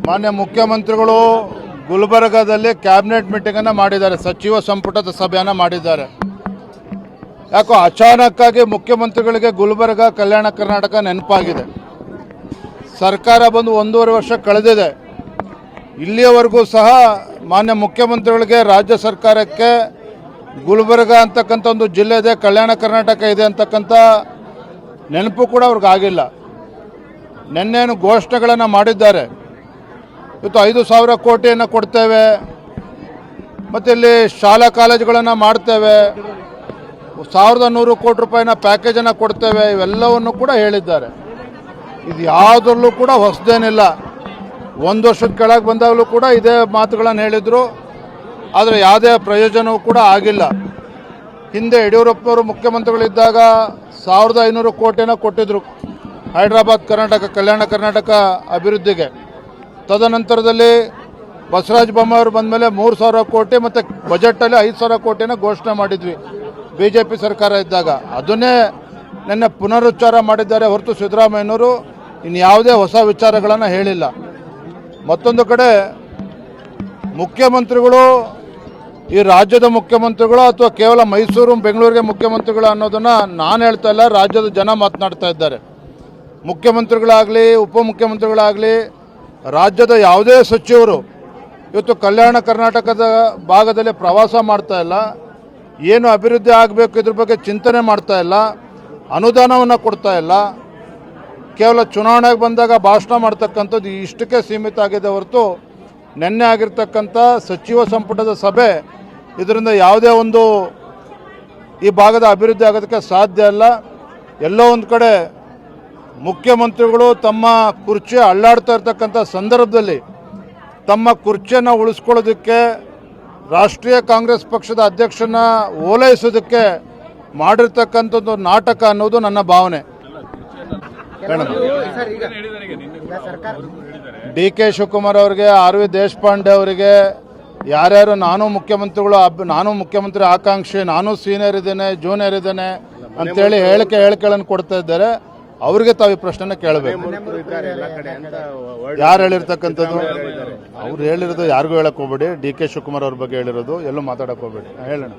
ಮಾನ್ಯ ಮುಖ್ಯಮಂತ್ರಿಗಳು ಗುಲ್ಬರ್ಗಾದಲ್ಲಿ ಕ್ಯಾಬಿನೆಟ್ ಮೀಟಿಂಗನ್ನು ಮಾಡಿದ್ದಾರೆ, ಸಚಿವ ಸಂಪುಟದ ಸಭೆಯನ್ನು ಮಾಡಿದ್ದಾರೆ. ಯಾಕೋ ಅಚಾನಕ್ಕಾಗಿ ಮುಖ್ಯಮಂತ್ರಿಗಳಿಗೆ ಗುಲ್ಬರ್ಗ ಕಲ್ಯಾಣ ಕರ್ನಾಟಕ ನೆನಪಾಗಿದೆ. ಸರ್ಕಾರ ಬಂದು 1.5 ವರ್ಷ ಕಳೆದಿದೆ. ಇಲ್ಲಿಯವರೆಗೂ ಸಹ ಮಾನ್ಯ ಮುಖ್ಯಮಂತ್ರಿಗಳಿಗೆ ರಾಜ್ಯ ಸರ್ಕಾರಕ್ಕೆ ಗುಲ್ಬರ್ಗ ಅಂತಕ್ಕಂಥ ಒಂದು ಜಿಲ್ಲೆ ಇದೆ, ಕಲ್ಯಾಣ ಕರ್ನಾಟಕ ಇದೆ ಅಂತಕ್ಕಂಥ ನೆನಪು ಕೂಡ ಅವ್ರಿಗಾಗಿಲ್ಲ. ನಿನ್ನೇನು ಘೋಷಣೆಗಳನ್ನು ಮಾಡಿದ್ದಾರೆ. ಇವತ್ತು 5,000 ಕೋಟಿಯನ್ನು ಕೊಡ್ತೇವೆ, ಮತ್ತು ಇಲ್ಲಿ ಶಾಲಾ ಕಾಲೇಜುಗಳನ್ನು ಮಾಡ್ತೇವೆ, 1,100 ಕೋಟಿ ರೂಪಾಯಿನ ಪ್ಯಾಕೇಜನ್ನು ಕೊಡ್ತೇವೆ, ಇವೆಲ್ಲವನ್ನು ಕೂಡ ಹೇಳಿದ್ದಾರೆ. ಇದು ಯಾವುದರಲ್ಲೂ ಕೂಡ ಹೊಸದೇನಿಲ್ಲ. 1 ವರ್ಷದ ಕೆಳಗೆ ಬಂದಾಗಲೂ ಕೂಡ ಇದೇ ಮಾತುಗಳನ್ನು ಹೇಳಿದರು. ಆದರೆ ಯಾವುದೇ ಪ್ರಯೋಜನವೂ ಕೂಡ ಆಗಿಲ್ಲ. ಹಿಂದೆ ಯಡಿಯೂರಪ್ಪನವರು ಮುಖ್ಯಮಂತ್ರಿಗಳಿದ್ದಾಗ 1,500 ಕೋಟಿನ ಕೊಟ್ಟಿದ್ದರು ಹೈದರಾಬಾದ್ ಕರ್ನಾಟಕ ಕಲ್ಯಾಣ ಕರ್ನಾಟಕ ಅಭಿವೃದ್ಧಿಗೆ. ತದನಂತರದಲ್ಲಿ ಬಸವರಾಜ ಬೊಮ್ಮಾಯಿ ಬಂದ ಮೇಲೆ 3,000 ಕೋಟಿ ಮತ್ತು ಬಜೆಟಲ್ಲಿ 5,000 ಕೋಟಿನ ಘೋಷಣೆ ಮಾಡಿದ್ವಿ BJP ಸರ್ಕಾರ ಇದ್ದಾಗ. ಅದನ್ನೇ ನಿನ್ನೆ ಪುನರುಚ್ಚಾರ ಮಾಡಿದ್ದಾರೆ ಹೊರತು ಸಿದ್ದರಾಮಯ್ಯನವರು ಇನ್ಯಾವುದೇ ಹೊಸ ವಿಚಾರಗಳನ್ನು ಹೇಳಿಲ್ಲ. ಮತ್ತೊಂದು ಕಡೆ ಮುಖ್ಯಮಂತ್ರಿಗಳು ಈ ರಾಜ್ಯದ ಮುಖ್ಯಮಂತ್ರಿಗಳು ಅಥವಾ ಕೇವಲ ಮೈಸೂರು ಬೆಂಗಳೂರಿಗೆ ಮುಖ್ಯಮಂತ್ರಿಗಳು ಅನ್ನೋದನ್ನು ನಾನು ಹೇಳ್ತಾ ಇಲ್ಲ, ರಾಜ್ಯದ ಜನ ಮಾತನಾಡ್ತಾ ಇದ್ದಾರೆ. ಮುಖ್ಯಮಂತ್ರಿಗಳಾಗಲಿ ಉಪಮುಖ್ಯಮಂತ್ರಿಗಳಾಗಲಿ ರಾಜ್ಯದ ಯಾವುದೇ ಸಚಿವರು ಇವತ್ತು ಕಲ್ಯಾಣ ಕರ್ನಾಟಕದ ಭಾಗದಲ್ಲಿ ಪ್ರವಾಸ ಮಾಡ್ತಾ ಇಲ್ಲ, ಏನು ಅಭಿವೃದ್ಧಿ ಆಗಬೇಕು ಇದ್ರ ಬಗ್ಗೆ ಚಿಂತನೆ ಮಾಡ್ತಾ ಇಲ್ಲ, ಅನುದಾನವನ್ನು ಕೊಡ್ತಾ ಇಲ್ಲ. ಕೇವಲ ಚುನಾವಣೆಗೆ ಬಂದಾಗ ಭಾಷಣ ಮಾಡ್ತಕ್ಕಂಥದ್ದು ಇಷ್ಟಕ್ಕೆ ಸೀಮಿತ ಆಗಿದೆ ಹೊರತು ನಿನ್ನೆ ಆಗಿರ್ತಕ್ಕಂಥ ಸಚಿವ ಸಂಪುಟದ ಸಭೆ ಇದರಿಂದ ಯಾವುದೇ ಒಂದು ಈ ಭಾಗದ ಅಭಿವೃದ್ಧಿ ಆಗೋದಕ್ಕೆ ಸಾಧ್ಯ ಇಲ್ಲ. ಎಲ್ಲೋ ಒಂದು ಕಡೆ ಮುಖ್ಯಮಂತ್ರಿಗಳು ತಮ್ಮ ಕುರ್ಚಿ ಅಳ್ಳಾಡ್ತಾ ಇರ್ತಕ್ಕಂಥ ಸಂದರ್ಭದಲ್ಲಿ ತಮ್ಮ ಕುರ್ಚಿಯನ್ನು ಉಳಿಸ್ಕೊಳ್ಳೋದಕ್ಕೆ ರಾಷ್ಟ್ರೀಯ ಕಾಂಗ್ರೆಸ್ ಪಕ್ಷದ ಅಧ್ಯಕ್ಷನ ಓಲೈಸೋದಕ್ಕೆ ಮಾಡಿರ್ತಕ್ಕಂಥದ್ದು ನಾಟಕ ಅನ್ನೋದು ನನ್ನ ಭಾವನೆ. DK ಶಿವಕುಮಾರ್ ಅವರಿಗೆ, RV ದೇಶಪಾಂಡೆ ಅವರಿಗೆ, ಯಾರ್ಯಾರು ನಾನು ಮುಖ್ಯಮಂತ್ರಿ ಆಕಾಂಕ್ಷಿ, ನಾನು ಸೀನಿಯರ್ ಇದ್ದೇನೆ, ಜೂನಿಯರ್ ಇದ್ದೇನೆ ಅಂತೇಳಿ ಹೇಳಿಕೆಗಳನ್ನು ಕೊಡ್ತಾ ಇದ್ದಾರೆ. ಅವ್ರಿಗೆ ತಾವು ಈ ಪ್ರಶ್ನೆನ ಕೇಳಬೇಕು. ಯಾರು ಹೇಳಿರ್ತಕ್ಕಂಥದ್ದು? ಅವ್ರು ಹೇಳಿರೋದು ಯಾರಿಗೂ ಹೇಳಕ್ ಹೋಗ್ಬೇಡಿ. DK ಶಿವಕುಮಾರ್ ಅವ್ರ ಬಗ್ಗೆ ಹೇಳಿರೋದು ಎಲ್ಲೂ ಮಾತಾಡಕ್ ಹೋಗ್ಬೇಡಿ. ಹೇಳೋಣ.